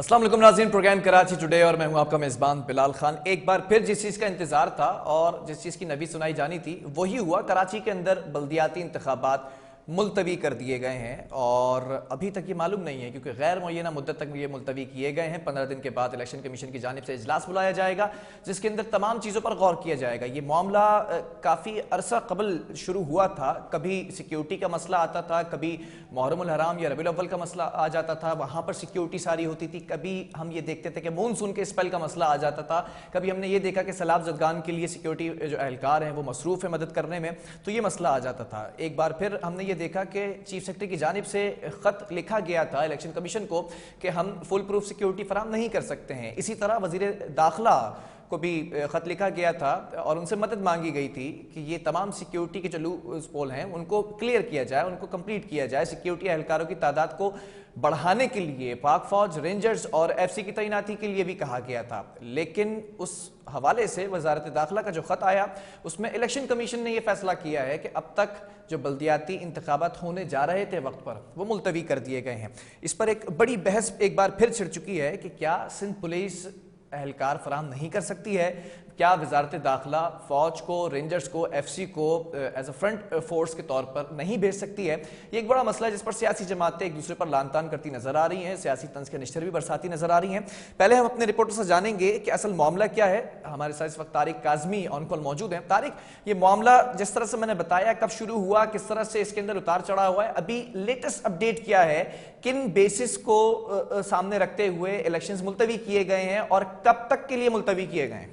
अस्सलाम वालेकुम नाज़रीन, प्रोग्राम कराची टुडे और मैं हूं आपका मेज़बान बिलाल खान। एक बार फिर जिस चीज़ का इंतज़ार था और जिस चीज़ की नबी सुनाई जानी थी वही हुआ। कराची के अंदर बल्दियाती इंतखाबात मुलतवी कर दिए गए हैं और अभी तक ये मालूम नहीं है क्योंकि गैर मुअय्यना मुद्दत तक ये मुलतवी किए गए हैं। 15 दिन के बाद इलेक्शन कमीशन की जानिब से इजलास बुलाया जाएगा जिसके अंदर तमाम चीज़ों पर गौर किया जाएगा। ये मामला काफ़ी अरसा कबल शुरू हुआ था। कभी सिक्योरिटी का मसला आता था, कभी मुहर्रमुल हराम या रबीउल अव्वल का मसला आ जाता था, वहाँ पर सिक्योरिटी सारी होती थी। कभी हम ये देखते थे कि मानसून के स्पेल का मसला आ जाता था। कभी हमने ये देखा कि सैलाब ज़दगान के लिए सिक्योरिटी जो एहलकार हैं वो मसरूफ़ है मदद करने में, तो ये मसला आ जाता था। एक बार फिर हमने ये देखा कि चीफ सेक्रेटरी की जानिब से ख़त लिखा गया था इलेक्शन कमीशन को कि हम फुल प्रूफ सिक्योरिटी फराम नहीं कर सकते हैं। इसी तरह वज़ीर दाखिला को भी ख़त लिखा गया था और उनसे मदद मांगी गई थी कि ये तमाम सिक्योरिटी के जो लूप होल हैं उनको क्लियर किया जाए, उनको कंप्लीट किया जाए। सिक्योरिटी एहलकारों की तादाद को बढ़ाने के लिए पाक फौज, रेंजर्स और एफसी की तैनाती के लिए भी कहा गया था। लेकिन उस हवाले से वजारत दाखिला का जो ख़त आया उसमें इलेक्शन कमीशन ने यह फैसला किया है कि अब तक जो बल्दियाती इंतखाबात होने जा रहे थे वक्त पर वो मुलतवी कर दिए गए हैं। इस पर एक बड़ी बहस एक बार फिर छिड़ चुकी है कि क्या सिंध पुलिस एहलकार फराम नहीं कर सकती है, क्या वजारत दाखिला फौज को, रेंजर्स को, एफसी को एज अ फ्रंट फोर्स के तौर पर नहीं भेज सकती है। ये एक बड़ा मसला है जिस पर सियासी जमातें एक दूसरे पर लान तान करती नजर आ रही हैं, सियासी तंज के निश्तर भी बरसाती नजर आ रही हैं। पहले हम अपने रिपोर्टर से जानेंगे कि असल मामला क्या है। हमारे साथ इस वक्त तारिक काजमी ऑन कॉल मौजूद हैं। तारिक, ये मामला जिस तरह से मैंने बताया कब शुरू हुआ, किस तरह से इसके अंदर उतार चढ़ा हुआ है, अभी लेटेस्ट अपडेट क्या है, किन बेसिस को सामने रखते हुए इलेक्शंस मुलतवी किए गए हैं और कब तक के लिए मुलतवी किए गए हैं?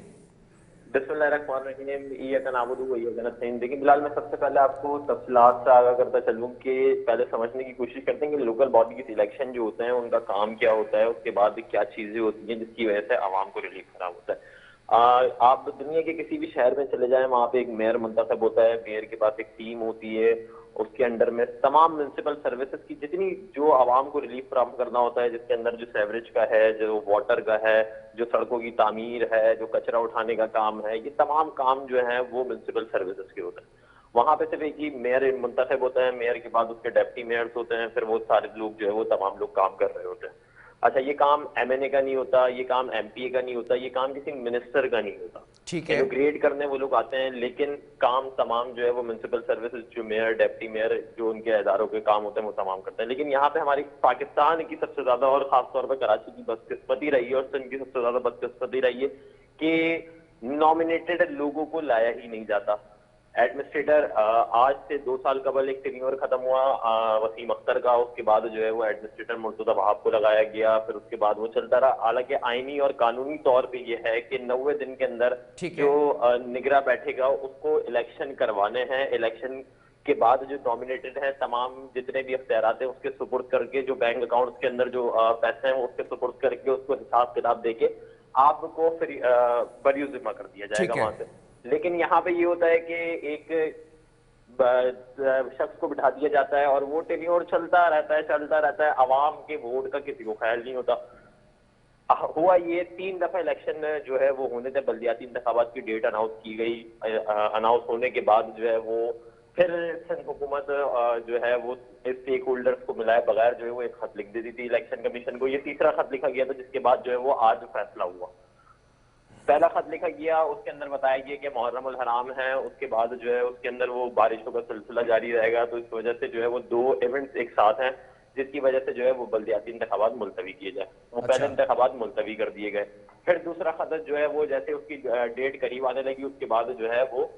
देखिए बिलाल, मैं सबसे पहले आपको तफसीलात से आगाह करता चलूं कि पहले समझने की कोशिश करते हैं कि लोकल बॉडी के सिलेक्शन जो होते हैं उनका काम क्या होता है, उसके बाद क्या चीजें होती हैं जिसकी वजह से आवाम को रिलीफ फराहम होता है। आप दुनिया के किसी भी शहर में चले जाएं, वहां पे एक मेयर मुंतखब होता है, मेयर के पास एक टीम होती है, उसके अंडर में तमाम म्युनिसिपल सर्विसेज की जितनी जो आवाम को रिलीफ फराहम करना होता है, जिसके अंदर जो सेवरेज का है, जो वाटर का है, जो सड़कों की तामीर है, जो कचरा उठाने का काम है, ये तमाम काम जो है वो म्युनिसिपल सर्विसेज के होते हैं। वहां पे सिर्फ एक ही मेयर मुंतखब होता है, मेयर के बाद उसके डेप्टी मेयर्स होते हैं, फिर वो सारे लोग जो है वो तमाम लोग काम कर रहे होते हैं। अच्छा, ये काम एमएनए का नहीं होता, ये काम एमपीए का नहीं होता, ये काम किसी मिनिस्टर का नहीं होता। ठीक है, इनोग्रेट करने वो लोग आते हैं, लेकिन काम तमाम जो है वो म्युनिसिपल सर्विसेज, जो मेयर, डेप्टी मेयर, जो उनके इदारों के काम होते हैं वो तमाम करते हैं। लेकिन यहाँ पे हमारी पाकिस्तान की सबसे ज्यादा और खासतौर पर कराची की बदकिस्मती रही है और सिंध की सबसे ज्यादा बदकिस्मती रही है कि नॉमिनेटेड लोगों को लाया ही नहीं जाता। एडमिनिस्ट्रेटर आज से 2 साल कबल एक टेन्योर खत्म हुआ वसीम अख्तर का, उसके बाद जो है वो एडमिनिस्ट्रेटर मुर्तजा वहाब को लगाया गया, फिर उसके बाद वो चलता रहा। हालांकि आईनी और कानूनी तौर पे ये है कि 90 दिन के अंदर जो निगरान बैठेगा उसको इलेक्शन करवाने हैं। इलेक्शन के बाद जो नॉमिनेटेड है तमाम जितने भी अख्तियारात है उसके सुपुर्द करके, जो बैंक अकाउंट के अंदर जो पैसे हैं उसके सुपुर्द करके, उसको हिसाब किताब देके आपको फिर बरी जिम्मा कर दिया जाएगा वहां से। लेकिन यहाँ पे ये होता है कि एक शख्स को बिठा दिया जाता है और वो टेन्योर चलता रहता है। अवाम के वोट का किसी को ख्याल नहीं होता। हुआ ये 3 दफा इलेक्शन जो है वो होने थे, बल्दियाती इंतखाबात की डेट अनाउंस की गई। अनाउंस होने के बाद जो है वो फिर सिंध हुकूमत जो है वो स्टेक होल्डर्स को मिलाए बगैर जो है वो एक खत लिख देती थी इलेक्शन कमीशन को। ये तीसरा खत लिखा गया था जिसके बाद जो है वो आज फैसला हुआ। पहला खत लिखा गया, उसके अंदर बताया गया कि मुहर्रमुल हराम है, उसके बाद जो है उसके अंदर वो बारिशों का सिलसिला जारी रहेगा, तो इस वजह से जो है वो 2 इवेंट्स एक साथ हैं जिसकी वजह से जो है वो बल्दियाती इंतखाबात मुलतवी किए जाए। वो पहले इंतखाबात मुलतवी कर दिए गए। फिर दूसरा खत जो है वो जैसे उसकी डेट करीब आने लगी उसके बाद जो है वो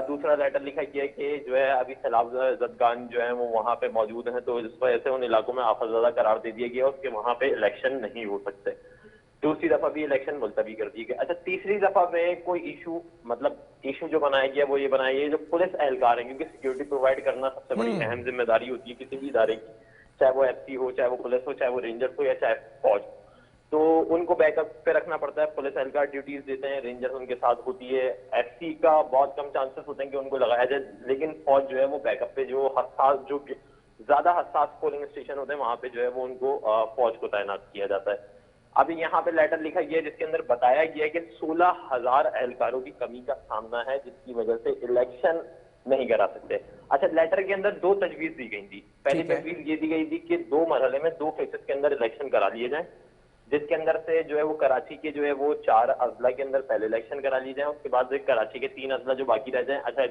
दूसरा लेटर लिखा गया कि जो है अभी सैलाब ज़दगान जो है वो वहां पे मौजूद है, तो इस वजह से उन इलाकों में आफतज़दा करार दे दिया गया, उसके वहां पे इलेक्शन नहीं हो सकते। दूसरी दफा भी इलेक्शन मुलतवी कर दी गई। अच्छा, तीसरी दफा में कोई इशू जो बनाया गया वो ये बनाया गया जो पुलिस एहलकार है, क्योंकि सिक्योरिटी प्रोवाइड करना सबसे बड़ी अहम जिम्मेदारी होती है किसी भी इदारे की, चाहे वो एफसी हो, चाहे वो पुलिस हो, चाहे वो रेंजर्स हो या चाहे फौज। तो उनको बैकअप पे रखना पड़ता है। पुलिस एहलकार ड्यूटीज देते हैं, रेंजर्स उनके साथ होती है। एफसी का बहुत कम चांसेस होते हैं कि उनको लगाया जाए, लेकिन फौज जो है वो बैकअप पे जो ज्यादा हसास पोलिंग स्टेशन होते हैं वहां पे जो है वो उनको फौज को तैनात किया जाता है। अभी यहाँ पे लेटर लिखा गया है जिसके अंदर बताया गया है कि 16,000 एहलकारों की कमी का सामना है जिसकी वजह से इलेक्शन नहीं करा सकते। अच्छा, लेटर के अंदर 2 तजवीज दी गई थी। पहली तजवीज ये दी गई थी कि 2 मरहले में 2 फेजेस के अंदर इलेक्शन करा लिए जाए, जिसके अंदर से जो है वो कराची के जो है वो 4 अजला के अंदर पहले इलेक्शन करा ली जाए, उसके बाद कराची के 3 अजला जो बाकी रह जाए। अच्छा,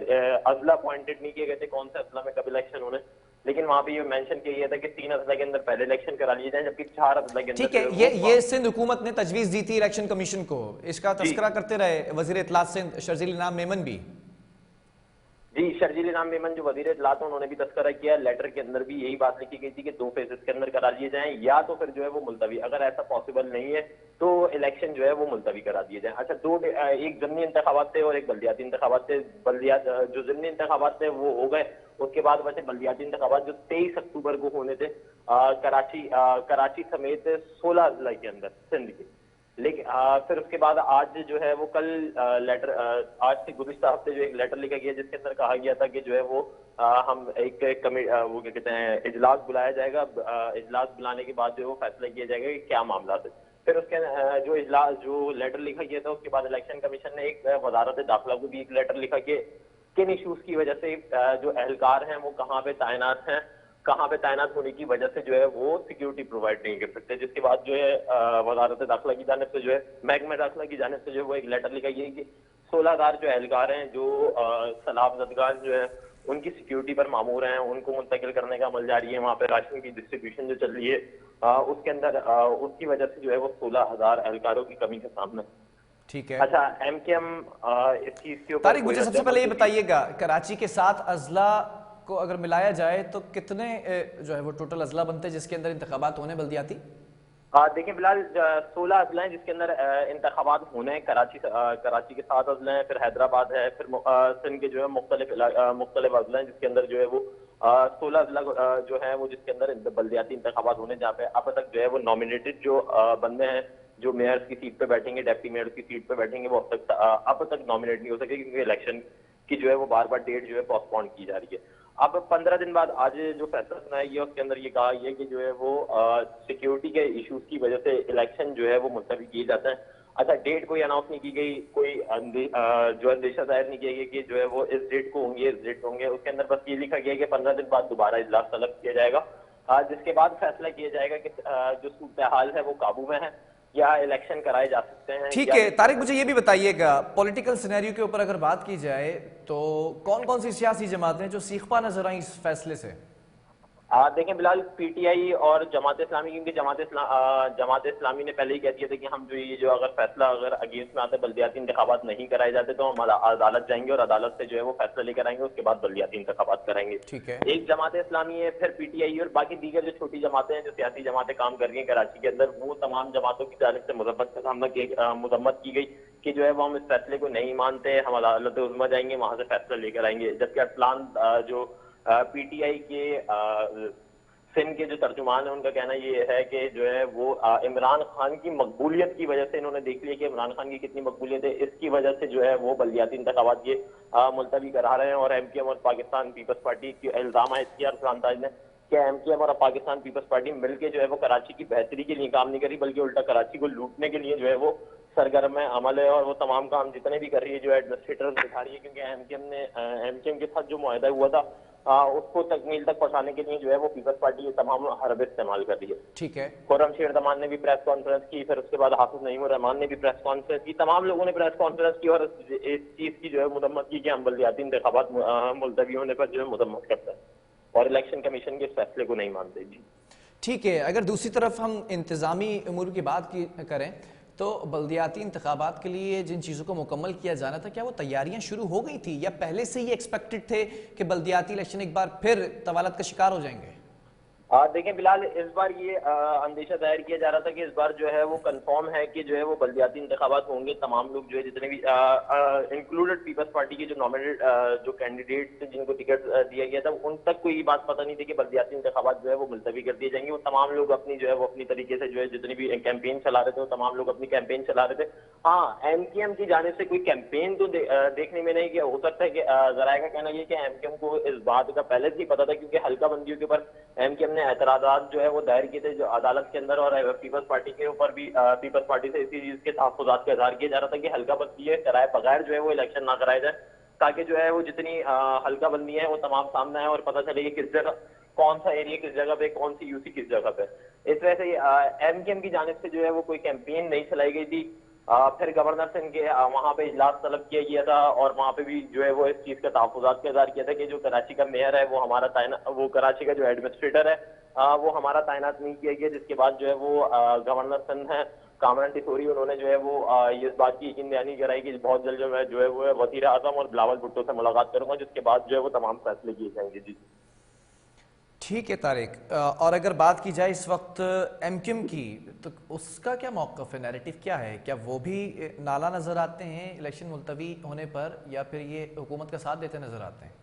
अजला अपॉइंटेड नहीं किए गए थे कौन से अजला में कब इलेक्शन होने, लेकिन वहां पे ये मेंशन किया गया था कि 3 अजला के अंदर पहले इलेक्शन करा लिए जाए, जबकि 4 अजला के ठीक अंदर है, जो है ये सिंध हुकूमत ने तजवीज दी थी इलेक्शन कमीशन को, इसका जी तस्करा करते रहे वजीर इत्तलात सिंध शर्जील इनाम मेमन भी। जी, शर्जील इनाम मेमन जो वजीर इत्तलात, उन्होंने भी तस्करा किया। लेटर के अंदर भी यही बात लिखी गई थी कि 2 फेजेस के अंदर करा लिए जाएं, या तो फिर जो है वो मुलतवी, अगर ऐसा पॉसिबल नहीं है तो इलेक्शन जो है वो मुलतवी करा दिए जाएं। अच्छा, एक ज़िमनी इंतखाबात थे और एक बल्दियाती इंतखाबात थे। बल्दियात जो ज़िमनी इंतखाबात थे वो हो गए, उसके बाद बचे बल्दियाती इंतखाबात जो 23 अक्टूबर को होने थे कराची समेत 16 अजला के अंदर सिंध के। लेकिन फिर उसके बाद आज जो है वो कल लेटर, आज से गुज़िश्ता हफ्ते जो एक लेटर लिखा गया जिसके अंदर कहा गया था कि जो है वो हम वो क्या कहते हैं इजलास बुलाया जाएगा। इजलास बुलाने के बाद जो है वो फैसला किया जाएगा कि क्या मामला है। फिर उसके जो लेटर लिखा गया था उसके बाद इलेक्शन कमीशन ने एक वजारत दाखिला को भी एक लेटर लिखा कि किन इशूज की वजह से जो एहलकार हैं वो कहाँ पे तैनात हैं, कहाँ पे तैनात होने की वजह से जो है वो सिक्योरिटी प्रोवाइड नहीं कर सकते। जिसके बाद जो है वजारत दाखिला की जानिब से जो है महकमा दाखिला की जानिब से जो है वो एक लेटर लिखा गया कि 16,000 जो एहलकार हैं जो सैलाब ज़दगान जो है उनकी सिक्योरिटी पर मामूर हैं, उनको मुंतकिल करने का अमल जारी है। वहाँ पे राशन की डिस्ट्रीब्यूशन जो चल रही है उसके अंदर उसकी वजह से जो है वो 16,000 एहलकारों की कमी का सामना। ठीक है। अच्छा, एमकेएम इस चीज के ऊपर तारिक, मुझे सबसे पहले ये बताइएगा, कराची के 7 अजला को अगर मिलाया जाए तो कितने जो है वो टोटल अजला बनते हैं जिसके अंदर इंतखाबात होने बल्दियाती? देखिए फिलहाल 16 अजला हैं जिसके अंदर इंतखाबात होने हैं। कराची के 7 अजला हैं, फिर हैदराबाद है, फिर सिंध के जो है मुख्तलिफ अजला हैं जिसके अंदर जो है वो 16 अजला जो है वो जिसके अंदर बल्दियाती इंतखाबात होने, जहाँ पे अब तक जो है वो नॉमिनेटेड जो बंदे हैं जो मेयर्स की सीट पे बैठेंगे, डेप्टी मेयर्स की सीट पे बैठेंगे, वो अब तक नॉमिनेट नहीं हो सके क्योंकि इलेक्शन की जो है वो बार बार डेट जो है पोस्टपोन की जा रही है। अब 15 दिन बाद आज जो फैसला सुनाया गया उसके अंदर ये कहा गया कि जो है वो सिक्योरिटी के इश्यूज की वजह से इलेक्शन जो है वो मुलतवी किए जाते हैं। अच्छा, डेट कोई अनाउंस नहीं की गई, कोई जो अंदेशा जाहिर नहीं किया गया कि जो है वो इस डेट को होंगे, इस डेट को होंगे। उसके अंदर बस ये लिखा गया कि 15 दिन बाद दोबारा इजलास तलब किया जाएगा, जिसके बाद फैसला किया जाएगा कि जो सूरत हाल है वो काबू में है या इलेक्शन कराए जा सकते हैं। ठीक है तारिक, मुझे ये भी बताइएगा, पॉलिटिकल सिनेरियो के ऊपर अगर बात की जाए तो कौन कौन सी सियासी जमातें जो सीखपा नजर आई इस फैसले से? देखें फिलहाल पीटीआई और जमात इस्लामी, क्योंकि जमात इस्लामी ने पहले ही कह दिया था कि हम जो अगर फैसला अगर अगेंस्ट में आते बल्दियाती इंतखाबात नहीं कराए जाते तो हम अदालत जाएंगे और अदालत से जो है वो फैसला लेकर आएंगे, उसके बाद बल्दियाती इंतखाबात कराएंगे। ठीक है। एक जमात इस्लामी है, फिर पीटीआई और बाकी दीगर जो छोटी जमातें हैं, जो सियासी जमातें काम कर रही हैं कराची के अंदर, वो तमाम जमातों की जानिब से मजम्मत की गई कि जो है वो हम इस फैसले को नहीं मानते, हम अदालत उज़्मा जाएंगे, वहां से फैसला लेकर आएंगे। जबकि अरसलान जो पीटीआई के सिंध के जो तर्जुमान है उनका कहना ये है कि जो है वो इमरान खान की मकबूलियत की वजह से इन्होंने देख लिया कि इमरान खान की कितनी मकबूलियत है, इसकी वजह से जो है वो बल्दियाती इंतखाबात ये मुलतवी करा रहे हैं। और एमकेएम और पाकिस्तान पीपल्स पार्टी की इल्जाम है इसकी अरसलान ताज ने कि एमकेएम और पाकिस्तान पीपल्स पार्टी मिलकर जो है वो कराची की बेहतरी के लिए काम नहीं करी, बल्कि उल्टा कराची को लूटने के लिए जो है वो सरगर्म अमल है। और वो तमाम काम जितने भी कर रही है जो एडमिनिस्ट्रेटर दिखा रही है, क्योंकि एमकेएम के साथ जो मुआहदा हुआ था उसको तकमील तक पहुंचाने के लिए जो है वो पीपल्स पार्टी ये तमाम हरबे इस्तेमाल कर रही है। ठीक है। खुर्रमशीर दमान ने भी प्रेस कॉन्फ्रेंस की, फिर उसके बाद हाफिज नईमुर रहमान ने भी प्रेस कॉन्फ्रेंस की, तमाम लोगों ने प्रेस कॉन्फ्रेंस की और इस चीज की जो है मजम्मत की कि हम बल्दियाती इंतखाबात मुलतवी होने पर जो है मजम्मत करते हैं और इलेक्शन कमीशन के इस फैसले को नहीं मानते। जी ठीक है, अगर दूसरी तरफ हम इंतजामी उमूर की बात करें तो बल्दियाती इंतखाबात के लिए जिन चीज़ों को मुकम्मल किया जाना था, क्या वो तैयारियां शुरू हो गई थी या पहले से ही एक्सपेक्टेड थे कि बल्दियाती इलेक्शन एक बार फिर तवालत का शिकार हो जाएंगे? देखें फिलहाल इस बार ये अंदेशा जाहिर किया जा रहा था कि इस बार जो है वो कंफर्म है कि जो है वो बल्दियाती इंतखाबात होंगे। तमाम लोग जो है जितने भी इंक्लूडेड पीपल्स पार्टी के जो नॉमिनेट जो कैंडिडेट जिनको टिकट दिया गया था उन तक कोई ये बात पता नहीं थी कि बल्दियाती इंतखाबात जो है वो मुलतवी कर दिए जाएंगे। वो तमाम लोग अपनी जो है वो अपनी तरीके से जो है जितनी भी कैंपेन चला रहे थे वो तमाम लोग अपनी कैंपेन चला रहे थे। हाँ, एमकेएम की जानिब से कोई कैंपेन तो देखने में नहीं गया। हो सकता है कि जराए का कहना यह कि एमकेएम को इस बात का पहले से ही पता था, क्योंकि हल्का बंदियों के ऊपर एमकेएम ने एतराज़ात जो है वो दायर किए थे जो अदालत के अंदर, और पीपल्स पार्टी के ऊपर भी पीपल्स पार्टी से इसी चीज के तहफ़्फ़ुज़ात का इज़हार किया जा रहा था कि हल्का बंदी कराए बगैर जो है वो इलेक्शन ना कराया जाए, ताकि जो है वो जितनी हल्का बंदी है वो तमाम सामने आए और पता चले कि किस जगह कौन सा एरिया किस जगह पे, कौन सी यूसी किस जगह पे। इस इस वजह से एमकेएम की जानिब से जो है वो कोई कैंपेन नहीं चलाई गई थी। फिर गवर्नर सिंह के वहां पे इजलास तलब किया गया था और वहां पे भी जो है वो इस चीज का तहफ्फुज़ात का इज़हार किया था कि जो कराची का मेयर है वो हमारा वो कराची का जो एडमिनिस्ट्रेटर है वो हमारा तैनात नहीं किया गया, जिसके बाद जो है वो गवर्नर सिंह है कामरान टिसोरी, उन्होंने जो है वो ये इस बात की यकीन दहानी कराई कि बहुत जल्द जो है वो वज़ीर आज़म और बिलावल भुट्टो से मुलाकात करूंगा, जिसके बाद जो है वो तमाम फैसले किए जाएंगे। जी ठीक है तारिक, और अगर बात की जाए इस वक्त एमक्यूएम की, तो उसका क्या मौक़िफ़ है, नैरेटिव क्या है? क्या वो भी नाला नज़र आते हैं इलेक्शन मुलतवी होने पर, या फिर ये हुकूमत का साथ देते नज़र आते हैं?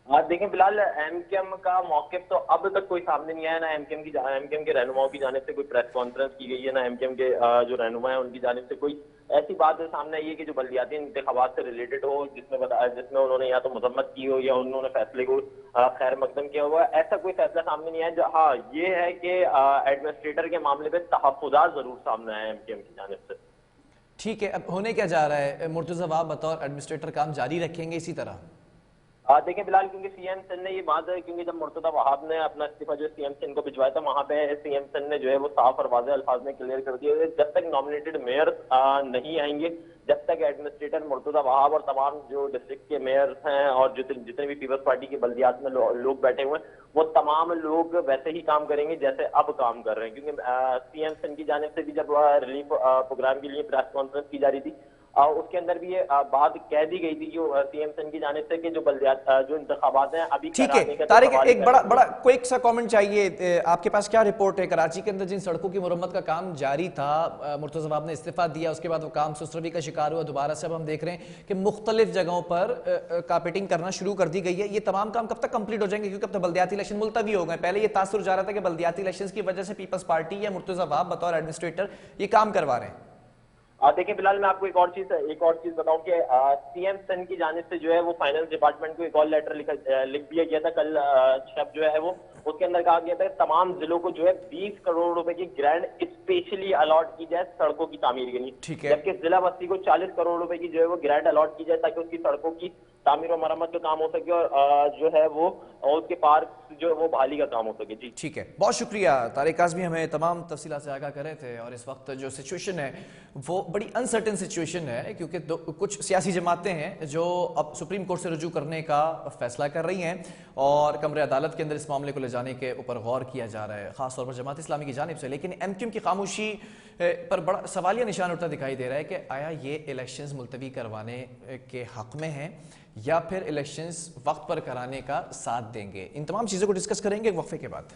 देखें, फिलहाल एमकेएम का मौक़िफ़ तो अब तक कोई सामने नहीं आया, ना एमकेएम के रहनुमाओं की जानिब से कोई प्रेस कॉन्फ्रेंस की गई है, ना एमकेएम के जो रहनुमा है उनकी जानिब से कोई ऐसी बात सामने आई है कि जो बल्दियाती इंतखाबात से रिलेटेड हो, जिसमें उन्होंने या तो मजम्मत की हो या उन्होंने फैसले को खैर मकदम किया हुआ। ऐसा कोई फैसला सामने नहीं आया। हाँ, ये है कि एडमिनिस्ट्रेटर के मामले में तहफ्फुज़ात जरूर सामने आए एमकेएम की जानिब से। ठीक है, अब होने क्या जा रहा है? मुर्तज़ा वहाब बतौर एडमिनिस्ट्रेटर काम जारी रखेंगे इसी तरह? देखें, फिलहाल क्योंकि सीएम सिंह ने ये बात है, क्योंकि जब मुर्तज़ा वहाब ने अपना इस्तीफा जो सीएम सिंह को भिजवाया था, वहां पे सीएम सिंह ने जो है वो साफ और वाज़ेह अल्फाज में क्लियर कर दिया है जब तक नॉमिनेटेड मेयर नहीं आएंगे, जब तक एडमिनिस्ट्रेटर मुर्तज़ा वहाब और तमाम जो डिस्ट्रिक्ट के मेयर हैं और जितने भी पीपल्स पार्टी की बल्दियात में लोग बैठे हुए हैं, वो तमाम लोग वैसे ही काम करेंगे जैसे अब काम कर रहे हैं। क्योंकि सीएम सिंह की जानिब से भी जब रिलीफ प्रोग्राम के लिए प्रेस कॉन्फ्रेंस की जा रही थी, उसके अंदर भी ये बात कह दी गई थी कि सीएम सिंह की जानिब से कि जो इंतखाबात हैं अभी ठीक है तारिक, एक बड़ा क्विक सा कमेंट चाहिए आपके पास। क्या रिपोर्ट है कराची के अंदर जिन सड़कों की मुरम्मत का काम जारी था, मुर्तज़ा वहाब ने इस्तीफा दिया, उसके बाद वो काम सुस्तरवी का शिकार हुआ, दोबारा से अब हम देख रहे हैं कि मुख्तलिफ जगहों पर कारपेटिंग करना शुरू कर दी गई है। ये तमाम काम कब तक कंप्लीट हो जाएंगे? क्योंकि अब तो बल्दियाती इलेक्शन मुलतवी हो गए। पहले ये तासुर जा रहा था कि बल्दियाती इलेक्शन की वजह से पीपल्स पार्टी या मुर्तज़ा वहाब बतौर एडमिनिस्ट्रेटर ये काम करवा रहे हैं। देखिए, फिलहाल मैं आपको एक और चीज बताऊं कि सीएम सिंह की जानिब से जो है वो फाइनेंस डिपार्टमेंट को एक और लेटर लिख दिया गया था कल शब जो है वो, उसके अंदर कहा गया था तमाम जिलों को जो है 20 करोड़ रुपए की ग्रांट स्पेशली अलॉट की जाए सड़कों की तामीर के लिए। ठीक है। जबकि जिला बस्ती को 40 करोड़ रुपए की जो है वो ग्रांट अलॉट की जाए ताकि उसकी सड़कों की तामीर और मरम्मत का काम हो सके और जो है वो उसके पार्क जो है वो बहाली का काम हो सके। जी ठीक है, बहुत शुक्रिया तारिक काज़मी, हमें तमाम तफसीलात से आगाह कर रहे थे। और इस वक्त जो सिचुएशन है वो बड़ी अनसर्टेन सिचुएशन है, क्योंकि कुछ सियासी जमातें हैं जो अब सुप्रीम कोर्ट से रुजू करने का फैसला कर रही हैं और कमरे अदालत के अंदर इस मामले को ले जाने के ऊपर गौर किया जा रहा है, खासतौर पर जमात इस्लामी की जानिब से। लेकिन एमक्यूएम की खामोशी पर बड़ा सवालिया निशान उठता दिखाई दे रहा है कि आया ये इलेक्शंस मुलतवी करवाने के हक में हैं या फिर इलेक्शंस वक्त पर कराने का साथ देंगे। इन तमाम चीज़ों को डिस्कस करेंगे एक वक्फे के बाद।